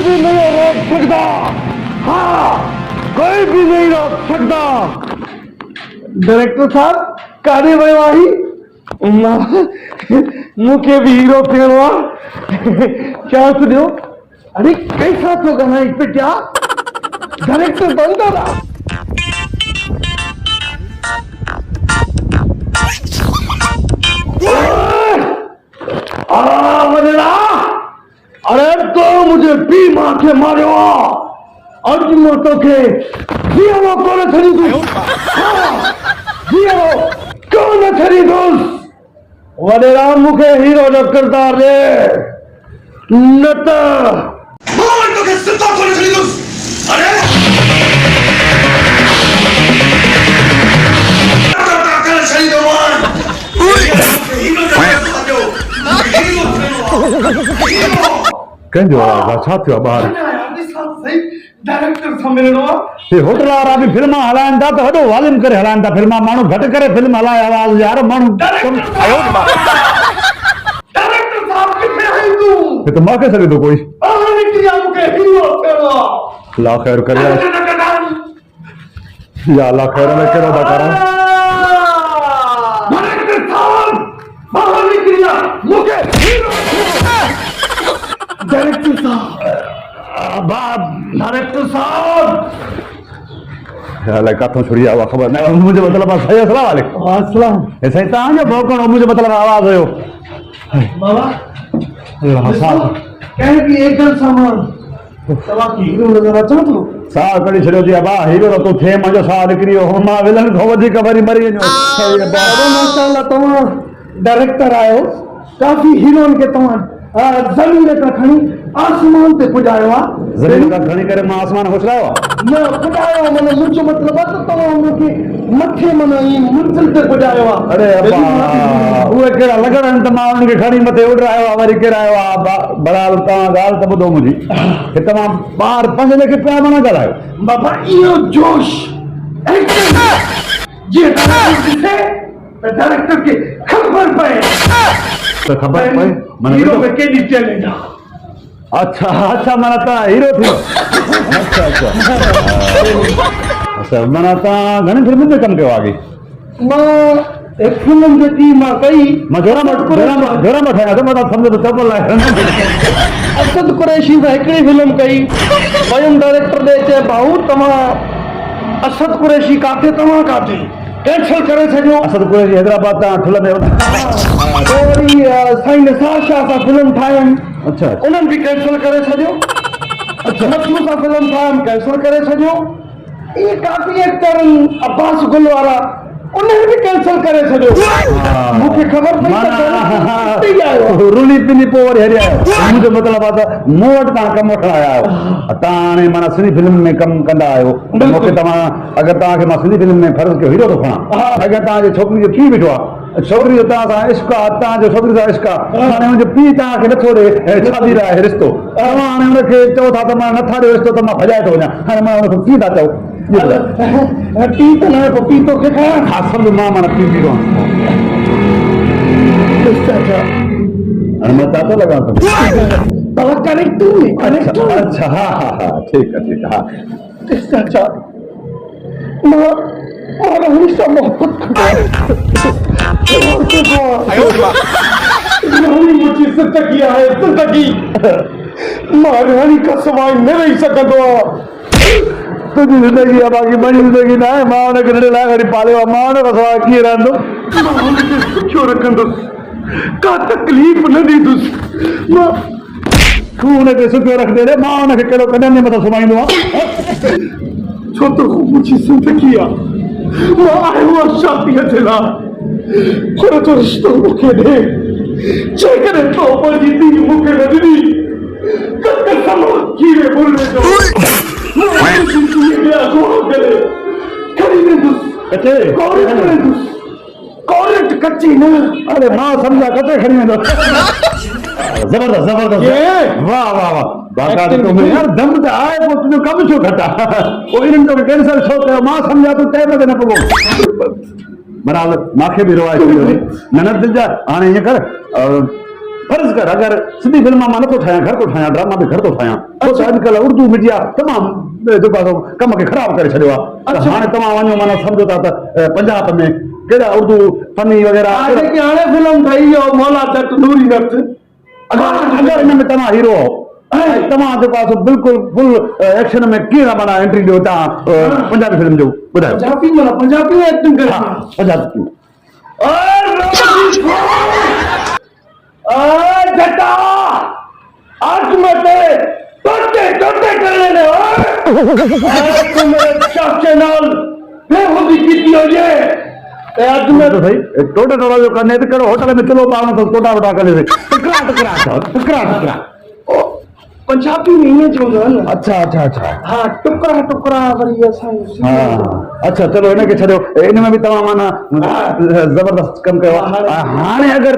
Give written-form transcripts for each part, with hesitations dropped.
भी नहीं रोक सकता। हाँ, कोई भी नहीं रोक सकता। डायरेक्टर साहब कार्यवाही मुझे भी हीरो फेरवा चांस दो। अरे कैसा तो गाना इस पे क्या डायरेक्टर बनता था। अरे तो मुझे पी मार के मारे और तो के दिया कौन खरीदू। दिया कौन खरीदू। वडे राम मुखे हीरो न करता रे नट तो के सिद्धा कौन खरीदू। अरे खरीदो मान हीरो कंजो छा थियो बाहर डायरेक्टर सम्मेलन ये होटल वारा भी फिल्म हलाइन था तो हडो वॉल्यूम करे हलाइन था फिल्म मानू घट करे फिल्म हलाए आवाज यार मानू डायरेक्टर साहब किथे है तू ये तो मां के सके तो कोई निकलिया मुके हीरो फेरो ला खैर कर या अल्लाह खैर में करो दा करा डायरेक्टर साहब बाहर निकलिया मुके हीरो डायरेक्टर साहब डायरेक्टर साहब का तो छोड़ी आवा खबर नहीं मुझे मतलब सही अस्सलाम वालेकुम अस्सलाम ऐसा ही तां जो भौकण मुझे मतलब आवाज आयो बाबा अल्लाह साहब कह कि एकदम सामान तवा की हीरो नजर अचा तो सा कड़ी छड़ो जी बा हीरो तो थे मजो सा निकरियो मां विलन खो वधी कबरी मरी जो बाबा माशाल्लाह तवा डायरेक्टर आयो काफी हीरोइन के तवा जमीन का खणी आसमान पे पुजायो आ जमीन का खणी करे मां आसमान होचलायो ना पुजायो माने मुझे मतलब तो तमाम के मथे मने ई मंजिल पे पुजायो आ अरे अब्बा ओए केड़ा लगड़न त मां उनके खणी मथे उड़ रहा है वरी केरायो आ बड़ा ता गाल त बुधो मुजी के तमाम बाहर पंज लेके प्या बना गलायो बाबा इयो जोश ये डायरेक्टर के खबर पे तो खबर पे मने हीरो पे के नीचे लेगा अच्छा अच्छा मना ता हीरो थियो अच्छा अच्छा अच्छा मना ता घणी फिल्म में कम कयो आगे मां एक फिल्म जेकी मां कई मां जोरा मठ आया तो मां समझ तो चपल है असद कुरैशी सा एकड़ी फिल्म कई वयम डायरेक्टर दे चे भाऊ तमा असद कुरैशी काथे तमा काथे कैंसिल करे छो असद कुरैशी हैदराबाद ता ठुल में और साईं निसार शाह सा फिल्म ठायम अच्छा उन्हनि भी कैंसिल करे छो अच्छा मथू सा फिल्म ठायम कैंसिल करे छो ये काफी एक्टर अब्बास गुल वाला उन्हें भी कैंसिल करे छो मुझे खबर पई रुली पिनी पोवर हेरिया मुझे मतलब आता मोट ता कम वठण आया ता ने माना सिंधी फिल्म में कम कंदा आयो मोके तमा अगर ता के मा सिंधी फिल्म में फर्ज के हीरो तो खणा अगर ता जे छोकरी जो पी बिठो आ छोकरी जो ता सा इश्क ता जो छोकरी सा इश्क हाने मुझे पी ता के न थोड़े शादी रहा है रिश्तो हाने उनके चो था त मा न था रिश्तो त मा भजाए तो वञा हाने मा उनके पी ता चो पी तो ना पी तो के खा सब मां माना पी पी कोन अच्छा मैं ताता लगा तो बाबा कनेक्ट तू कनेक्ट अच्छा हां ठीक है हां अच्छा मां और हमेशा मोहब्बत मुझे जिंदगी है जिंदगी मां का सवाल न रही सकदो तुझी जिंदगी है बाकी बड़ी जिंदगी ना है मां ने कने ला गरी पाले मां ने सवाल की रहंदो मां ने छो रखंदो का तकलीफ न दी दुस मां तू ने के सुखो रख दे रे मां ने केड़ो कदम ने मत सुनाइंदो छो तो मुझी जिंदगी है मां आयो शादी थेला छोरो तो रिश्तो मुखे दे चेकरे तो पर जीती मुखे न दी कत समो कीरे बोलने जो मां सुन ये को करे करी ने दुस कते कॉलेज कच्ची न अरे मां समझा कते खड़ी में जबरदस्त जबरदस्त वाह वाह वाह बाका तो मैं यार दम से आए वो तुझे कब छो घटा वो इन तो कैंसर छो के मां समझा तो टाइम में न पगो बराबर माखे भी रवायत हुई ननद दिल जा हाने ये कर फर्ज फर्ज कर अगर सिंधी फिल्म मां नथो ठाहियां घर तो ठाहियां ड्रामा भी घर तो ठाहियां छो त अॼुकल्ह उर्दू मीडिया तमामु जेको आहे कम खे ख़राब करे छॾियो आहे त हाणे तव्हां वञो माना सम्झो था त पंजाब में कहिड़ा उर्दू फनी वग़ैरह जेकी हाणे फिल्म ठही आहे मौला जट नूरी नट अगरि हिन में तव्हां हीरो ऐं तव्हां जेको आहे बिल्कुलु फुल एक्शन में कीअं माना एंट्री ॾियो तव्हां पंजाबी फिल्म जो ॿुधायो पंजाबी एक्टिंग करे पंजाबी जटा आज मते टोटे टोटे करने ने तू मेरे चाचे नाल बेहुदी कीती हो जे आज मैं तो सही टोटा टोटा जो करने तो करो होटल में चलो पावनो तो टोटा वटा कर ले टुकड़ा पंजाबी में ये जो है ना अच्छा हां टुकड़ा टुकड़ा वरी असा हाँ अच्छा चलो इनके छॾियो इन में भी तव्हां माना जबरदस्त कम कयो हाणे अगर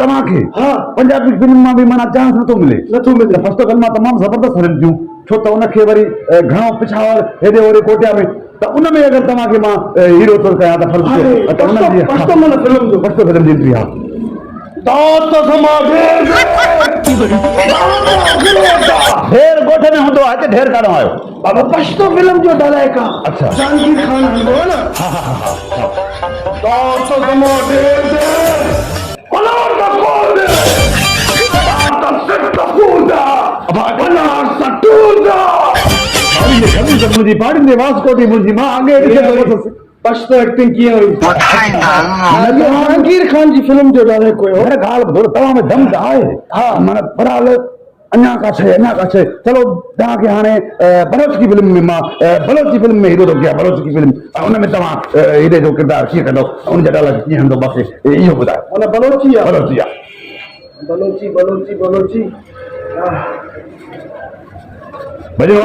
तव्हांखे हाँ पंजाबी फिल्म में भी माना चांस नथो मिले फर्स्ट ऑफ ऑल मां तमामु जबरदस्त फिल्म थियूं छो त उनखे वरी घणो पिछावर हेॾे होॾे कोटिया में त उन में अगर तव्हांखे मां हीरो थो कयां त फर्स्ट फिल्म जी एंट्री आहे दात समाधेर ढेर गोठे में हूंदो आहे ढेर काॾों आयो बाबा पश्तो फिल्म जो डायरेक्ट आहे अच्छा जानकी खान हूंदो आहे न दात समाधेर कलर का कोड दात सिट पूजा बना सटूजा मुंहिंजी पाड़ी ने वास्कोटी मुंहिंजी मां अॻे पश्तो एक्टिंग की हुई जानकीर खान जी फिल्म जो डायरेक्ट हुयो अरे ॻाल्हि ॿुधो तव्हां में दम त आहे हा माना बराल अञा काछे चलो तव्हांखे हाणे बलोच की फिल्म में मां बलोच की फिल्म में हीरो थो कयां बलोच की फिल्म उन में तव्हां हीरे जो किरदारु कीअं कंदो उनजा डायलॉग कीअं हूंदो बाक़ी इहो ॿुधायो माना बलोची आहे बलोची भॼो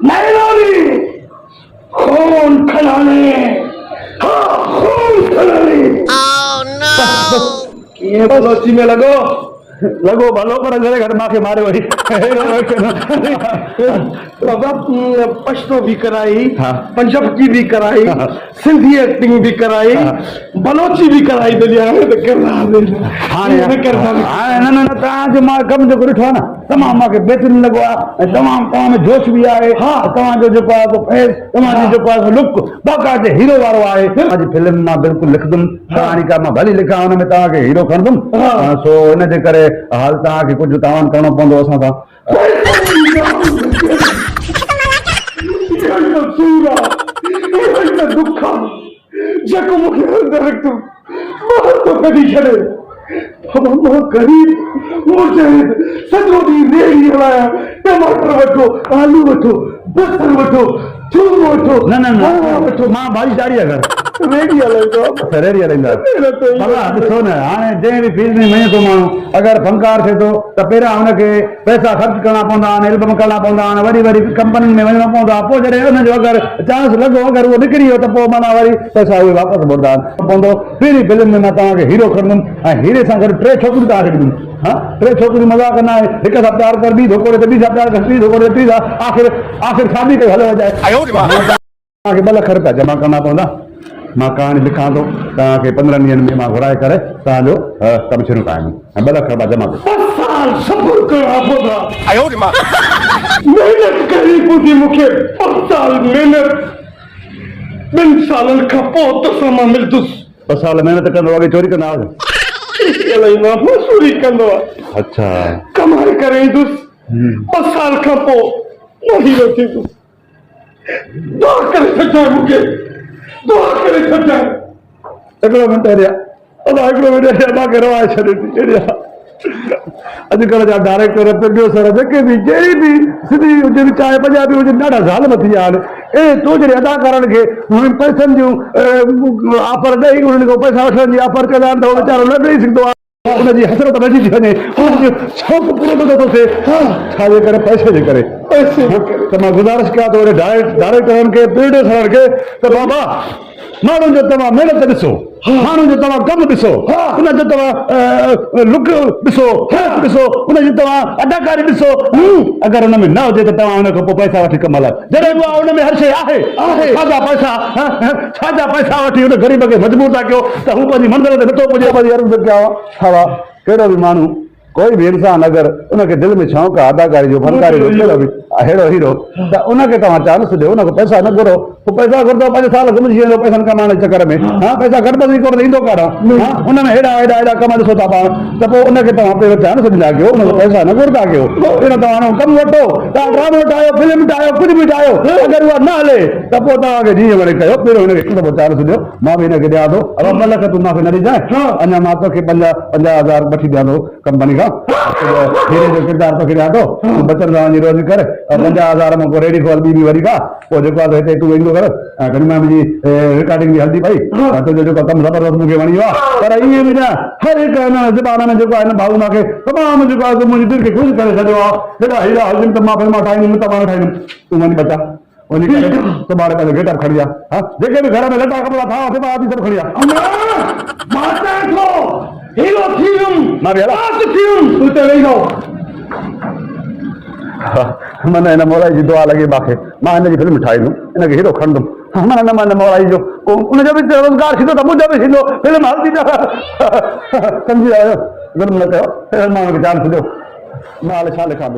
नैरोली खून खलाने ये बलोची में लगो भलो पर घर घर मांखे मारे वरी बाबा पश्तो भी कराई हाँ। पंजाबी भी कराई सिंधी एक्टिंग भी कराई बलोची भी कराई दुनिया में तो करना हाणे न तव्हांजो मां कमु जेको ॾिठो आहे न तमामु मूंखे बहितरीन लॻो आहे ऐं तव्हां में जोश बि आहे हा तव्हांजो जेको आहे फेस तव्हांजो जेको आहे लुक बाक़ाइदे हीरो वारो आहे अॼु फिल्म मां बिल्कुलु लिखंदुमि कहाणी का मां भली लिखां हुन में तव्हांखे हीरो खणंदुमि सो हिन जे करे हाल तव्हांखे कुझु तव्हां करणो पवंदो असां सां दुख जेको मूंखे अंदरि तो कढी छॾे मां गरीब मुजाहिद सॼो ॾींहुं रेड़ी हलायां टमाटर वठो आलू वठो बसर वठो थूम वठो न वठो मां भाई दाढ़ी अगरि रेड़ी हलाईंदो रेडी हलाईंदा बाबा ॾिसो न हाणे जंहिं बि फील्ड में वञे थो माण्हू अगरि फनकार थिए थो त पहिरियां हुनखे पैसा ख़र्च करणा पवंदा आहिनि एल्बम करणा पवंदा आहिनि वरी कंपनियुनि में वञिणो पवंदो आहे पोइ जॾहिं हुनजो अगरि चांस लॻो अगरि उहो निकिरी वियो त पोइ माना वरी पैसा उहे वापसि मोड़ंदा आहिनि पवंदो पहिरीं फिल्म में मां तव्हांखे हीरो खणंदुमि ऐं हीरे सां गॾु 3 छोकिरियूं तव्हांखे ॾींदुमि हाँ 3 छोकिरियूं मज़ाक कंदा आहिनि हिक सां प्यार कर ॿी धोखो ॾे 2 सां प्यार कर 3 धोखो ॾे 3 सां आख़िर शादी खे हले वॼाए तव्हांखे 2 लख रुपया जमा करणा पवंदा मां कहाणी लिखां थो तव्हांखे 15 ॾींहंनि में मां घुराए करे तव्हांजो कमु शुरू कयां ऐं 2 लख रुपया जमा कयो मेहनत करी पवंदी मूंखे 5 साल मेहनत 2 सालनि खां पोइ तोसां मां मिलंदुसि 2 साल महिनत कंदो अॻे चोरी कंदा मसूरी कंदो आहे अच्छा कमाई करे ईंदुसि 2 साल खां पोइ हीरो थींदुसि दुआ करे छॾाए मूंखे दुआ करे छॾाए हिकिड़ो मिंट मांखे रवाए छॾे अॼुकल्ह जा डायरेक्टर प्रोड्यूसर जेके बि जहिड़ी बि सिंधी हुजे चाहे पंजाबी हुजे ॾाढा ज़ालिम थी विया आहिनि तो जहिड़े अदाकारनि खे पैसनि जूं ऑफर ॾेई उन्हनि खां पैसा वठण जी ऑफर कंदा आहिनि त उहो वीचारो न ॾेई सघंदो आहे हुनजी हसरत नथी थी वञे हुनजो शौक़ु पूरो नथो थिए छाजे करे पैसे जे करे त मां गुज़ारिश कयां थो डायरेक्टरनि खे प्रोड्यूसरनि खे त बाबा माण्हुनि जो तव्हां महिनत ॾिसो माण्हुनि जो तव्हां कमु ॾिसो उनजो तव्हां लुक ॾिसो ॾिसो उनजी तव्हां अदाकारी ॾिसो अगरि हुन में न हुजे त तव्हां हुन खां पोइ पैसा वठी कमु हलायो जॾहिं उहा हुन में हर शइ आहे छाजा पैसा वठी हुन ग़रीब खे मजबूर था कयो त हू पंहिंजी मंज़िल ते नथो पुॼे पंहिंजी अर्ज़ कया हवा कहिड़ो बि माण्हू कोई भी इंसान अगर उनके दिल में शौक़ है अदाकारी जो फनकारी जो कहिड़ो बि अहिड़ो हीरो त उनखे तव्हां चांस ॾियो उनखे पैसा न घुरो पोइ पैसा घुरंदो 5 साल घुमिजी वेंदो पैसनि कमाइण जे चकर में पैसा घटि वधि कोन ईंदो काॾां उन में हेॾा कम ॾिसो था पाण त पोइ उनखे तव्हां पहिरियों चांस ॾींदा कयो उनखे पैसा न घुरंदा कयो पहिरियों तव्हां कमु वठो तव्हां ड्रामो ठाहियो फिल्म ठाहियो कुझु बि ठाहियो अगरि उहा न हले त पोइ तव्हांखे जीअं वणे कयो पहिरियों हुनखे हिकु दफ़ो चांस ॾियो मां बि हिनखे ॾियां थो अब 2 लख तूं मूंखे न ॾिजांइ अञा मां तोखे 50,000 वठी ॾियां थो कंपनी खां हीरे जो किरदार तोखे ॾियां थो बचनि सां वञी रोज़ कर 50,000 में को रेडी खोल ॿी वरी का पोइ जेको आहे हिते तूं ईंदो कर कॾहिं मां मुंहिंजी रिकॉर्डिंग बि हलंदी पई तुंहिंजो जेको कमु ज़बरदस्त मूंखे वणी वियो आहे पर ईअं बि न हर हिकु हिन ज़बान में जेको आहे हिन भाऊ मूंखे तमामु जेको आहे मुंहिंजी दिलि खे ख़ुशि करे छॾियो आहे हेॾा हीरा हुजनि त मां फिल्मां ठाहींदुमि तव्हां ठाहींदुमि तूं वञी बचा वञी करे सुभाणे पंहिंजो गेटअप खणी आ जेके बि घर में लटा कपिड़ा था सभु खणी आ हीरो थी वियुमि मां बि हलां तूं हिते वेही रहो मन हिन मोलाई जी दुआ लॻी मूंखे मां हिनजी फिल्म ठाहींदुमि हिनखे हीरो खणंदुमि मन न मन मोलाई जो उनजो बि रोज़गार थींदो त मुंहिंजो बि थींदो फिल्म हलंदी त सम्झी आयो ज़ुल्म न कयो माण्हू खे चांस ॾियो मां हाणे छा लिखां